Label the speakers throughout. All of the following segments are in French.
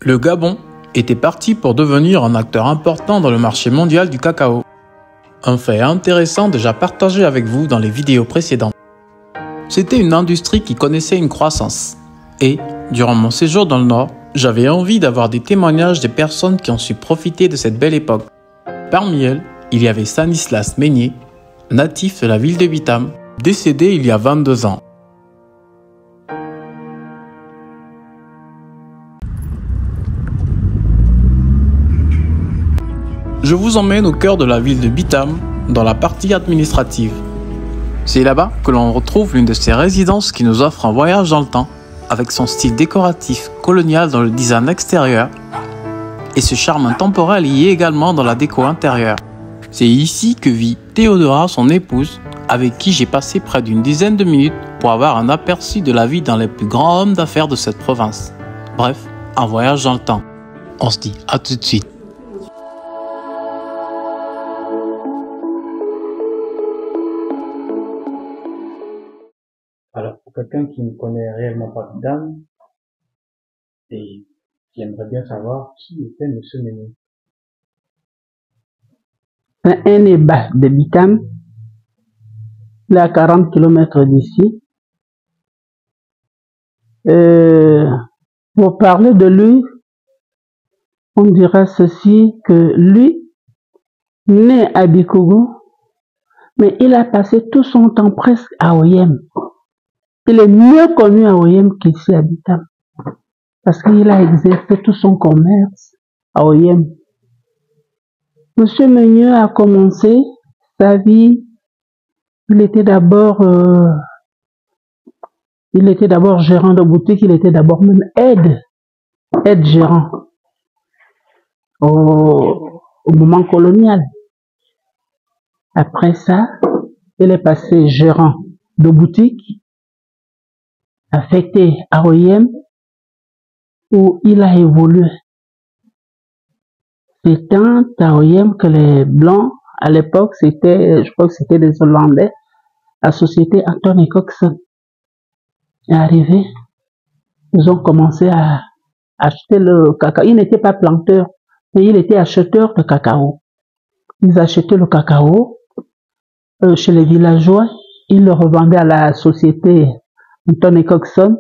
Speaker 1: Le Gabon était parti pour devenir un acteur important dans le marché mondial du cacao. Un fait intéressant déjà partagé avec vous dans les vidéos précédentes. C'était une industrie qui connaissait une croissance. Et, durant mon séjour dans le Nord, j'avais envie d'avoir des témoignages des personnes qui ont su profiter de cette belle époque. Parmi elles, il y avait Stanislas Meignier, natif de la ville de Bitam, décédé il y a 22 ans. Je vous emmène au cœur de la ville de Bitam, dans la partie administrative. C'est là-bas que l'on retrouve l'une de ces résidences qui nous offre un voyage dans le temps, avec son style décoratif colonial dans le design extérieur, et ce charme intemporel y est également dans la déco intérieure. C'est ici que vit Théodora, son épouse, avec qui j'ai passé près d'une dizaine de minutes pour avoir un aperçu de la vie d'un des plus grands hommes d'affaires de cette province. Bref, un voyage dans le temps. On se dit à tout de suite.
Speaker 2: Alors, pour quelqu'un qui ne connaît réellement pas Bitam et qui aimerait bien savoir qui était Monsieur Meignier.
Speaker 3: Un Eba de Bitam, il est à 40 km d'ici. Pour parler de lui, on dira ceci, que lui, né à Bikougou, mais il a passé tout son temps presque à Oyem. Il est mieux connu à Oyem qu'ici à Bitam, parce qu'il a exercé tout son commerce à Oyem. Monsieur Meignier a commencé sa vie, il était d'abord gérant de boutique, il était d'abord même aide gérant au moment colonial. Après ça, il est passé gérant de boutique, affecté à Oyem, où il a évolué. C'est à Oyem que les Blancs, à l'époque, je crois que c'était des Hollandais, la société Anthony Coxon est arrivée. Ils ont commencé à acheter le cacao. Il n'était pas planteur, mais il était acheteur de cacao. Ils achetaient le cacao chez les villageois. Ils le revendaient à la société Anthony Coxon.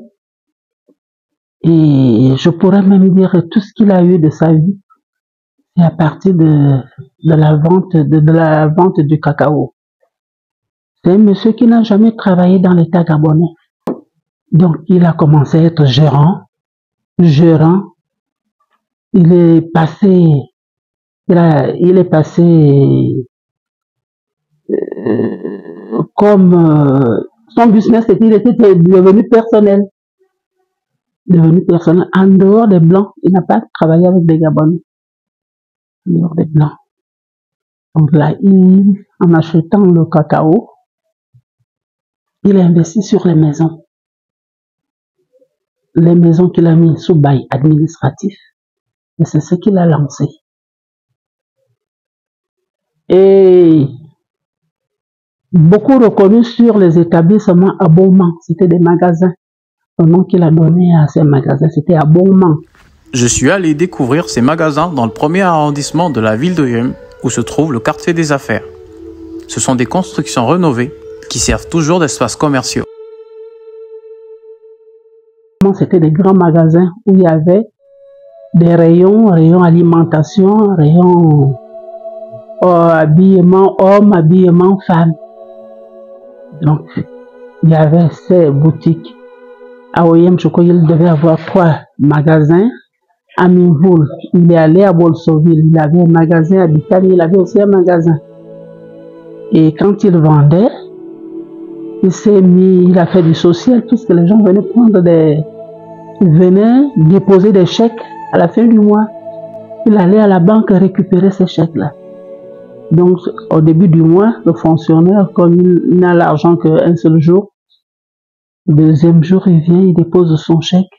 Speaker 3: Et je pourrais même dire tout ce qu'il a eu de sa vie, c'est à partir de la vente du cacao. C'est un monsieur qui n'a jamais travaillé dans l'État gabonais. Donc, il a commencé à être gérant. Il est passé comme son business, il était devenu personnel. En dehors des Blancs. Il n'a pas travaillé avec des Gabonais. En dehors des Blancs. Donc là, en achetant le cacao, il a investi sur les maisons. Les maisons qu'il a mis sous bail administratif. Et c'est ce qu'il a lancé. Et beaucoup reconnus sur les établissements Abonnement. C'était des magasins. Le nom qu'il a donné à ces magasins, c'était Abonnement.
Speaker 1: Je suis allé découvrir ces magasins dans le premier arrondissement de la ville d'Oyem, où se trouve le quartier des affaires. Ce sont des constructions rénovées qui servent toujours d'espaces commerciaux.
Speaker 3: C'était des grands magasins où il y avait des rayons alimentation, rayons habillement hommes, habillement femmes. Donc, il y avait ces boutiques. À Oyem, je crois qu'il devait avoir 3 magasins. À Minvoul, il est allé à Bolsoville, il avait un magasin à Bitam, il avait aussi un magasin. Et quand il vendait, il a fait du social, puisque les gens venaient venaient déposer des chèques à la fin du mois. Il allait à la banque récupérer ces chèques-là. Donc, au début du mois, le fonctionnaire, comme il n'a l'argent qu'un seul jour, le deuxième jour, il vient, il dépose son chèque.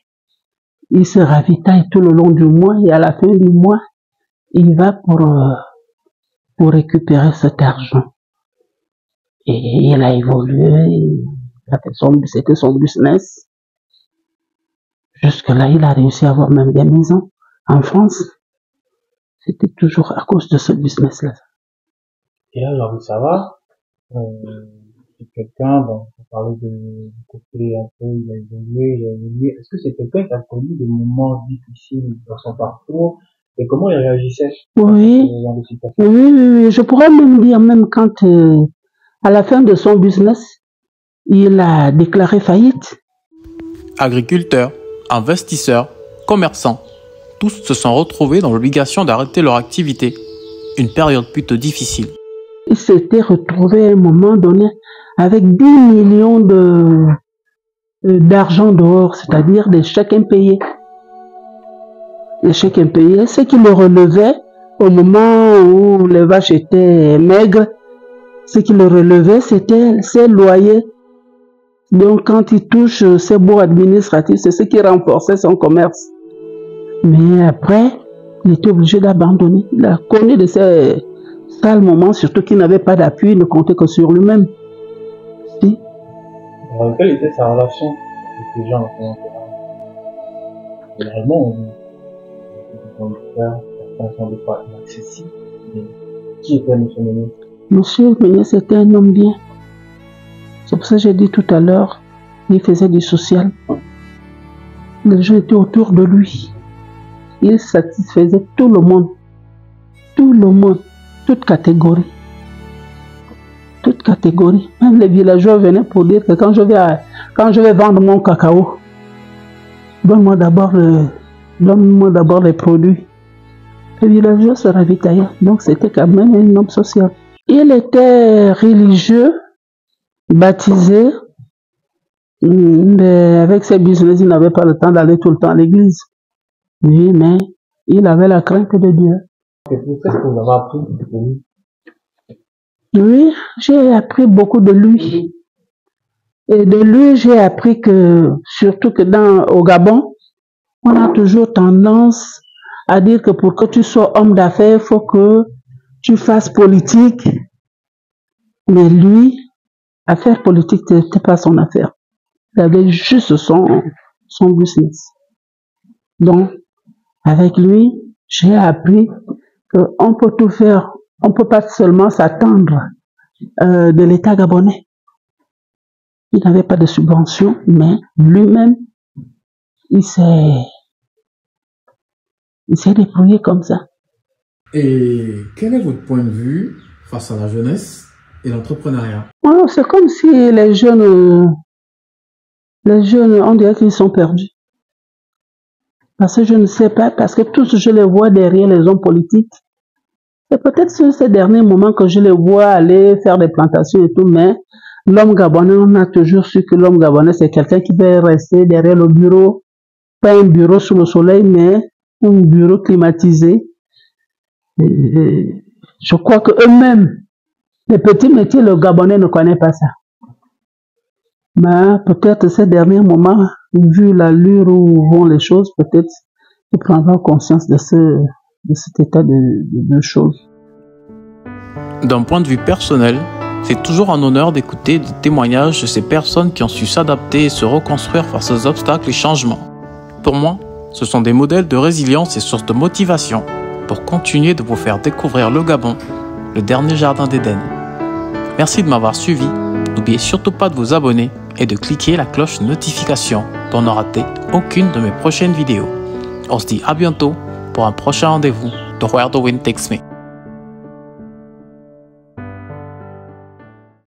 Speaker 3: Il se ravitaille tout le long du mois et à la fin du mois, il va pour récupérer cet argent. Et il a évolué, c'était son business. Jusque-là, il a réussi à avoir même des maisons. en France, c'était toujours à cause de ce business-là.
Speaker 2: Et là, j'ai envie de savoir, c'est quelqu'un, bon, on parlait du côté un peu, il a évolué. Est-ce que c'est quelqu'un qui a connu des moments difficiles dans son parcours et comment il réagissait
Speaker 3: Oui,
Speaker 2: dans des situations?
Speaker 3: oui, je pourrais même dire, même quand, à la fin de son business, il a déclaré faillite.
Speaker 1: Agriculteurs, investisseurs, commerçants, tous se sont retrouvés dans l'obligation d'arrêter leur activité. Une période plutôt difficile.
Speaker 3: Il s'était retrouvé à un moment donné avec 10 millions d'argent dehors, c'est-à-dire des chèques impayés. Les chèques impayés, ce qui le relevait au moment où les vaches étaient maigres, ce qui le relevait, c'était ses loyers. Donc quand il touche ses baux administratifs, c'est ce qui renforçait son commerce. Mais après, il était obligé d'abandonner. Il a connu de ces sales moments, surtout qu'il n'avait pas d'appui, il ne comptait que sur lui-même. Si.
Speaker 2: Alors, quelle était sa relation avec les gens dans son entourage? Généralement, certains sont des fois inaccessibles. Mais qui était M. Meunier?
Speaker 3: Monsieur Meunier, c'était un homme bien. C'est pour ça que j'ai dit tout à l'heure, il faisait du social. Les gens étaient autour de lui. Il satisfaisait tout le monde. Tout le monde. Toute catégorie. Toute catégorie. Même les villageois venaient pour dire que quand je vais vendre mon cacao, donne-moi d'abord les produits. Les villageois se ravitaillaient. Donc c'était quand même un homme social. Il était religieux, baptisé, mais avec ses business, il n'avait pas le temps d'aller tout le temps à l'église. Oui, mais il avait la crainte de Dieu.
Speaker 2: Qu'est-ce que vous avez appris de lui?
Speaker 3: Oui, j'ai appris beaucoup de lui. Et de lui, j'ai appris que, surtout que au Gabon, on a toujours tendance à dire que pour que tu sois homme d'affaires, il faut que tu fasses politique. Mais lui, affaire politique, ce n'était pas son affaire. Il avait juste son business. Donc, avec lui, j'ai appris qu'on peut tout faire. On ne peut pas seulement s'attendre de l'État gabonais. Il n'avait pas de subvention, mais lui-même, il s'est débrouillé comme ça.
Speaker 1: Et quel est votre point de vue face à la jeunesse et l'entrepreneuriat?
Speaker 3: Oh, c'est comme si les jeunes, on dirait qu'ils sont perdus. Parce que je ne sais pas, parce que tous je les vois derrière les hommes politiques. C'est peut-être sur ces derniers moments que je les vois aller faire des plantations et tout, mais l'homme gabonais, on a toujours su que l'homme gabonais, c'est quelqu'un qui va rester derrière le bureau. Pas un bureau sous le soleil, mais un bureau climatisé. Et je crois qu'eux-mêmes, les petits métiers, le Gabonais ne connaît pas ça. Mais peut-être ces derniers moments, vu l'allure où vont les choses, peut-être ils prendront conscience de cet état de choses.
Speaker 1: D'un point de vue personnel, c'est toujours un honneur d'écouter des témoignages de ces personnes qui ont su s'adapter et se reconstruire face aux obstacles et changements. Pour moi, ce sont des modèles de résilience et sources de motivation pour continuer de vous faire découvrir le Gabon, le dernier jardin d'Éden. Merci de m'avoir suivi. N'oubliez surtout pas de vous abonner et de cliquer la cloche de notification pour ne rater aucune de mes prochaines vidéos. On se dit à bientôt pour un prochain rendez-vous de Where the Wind Takes Me.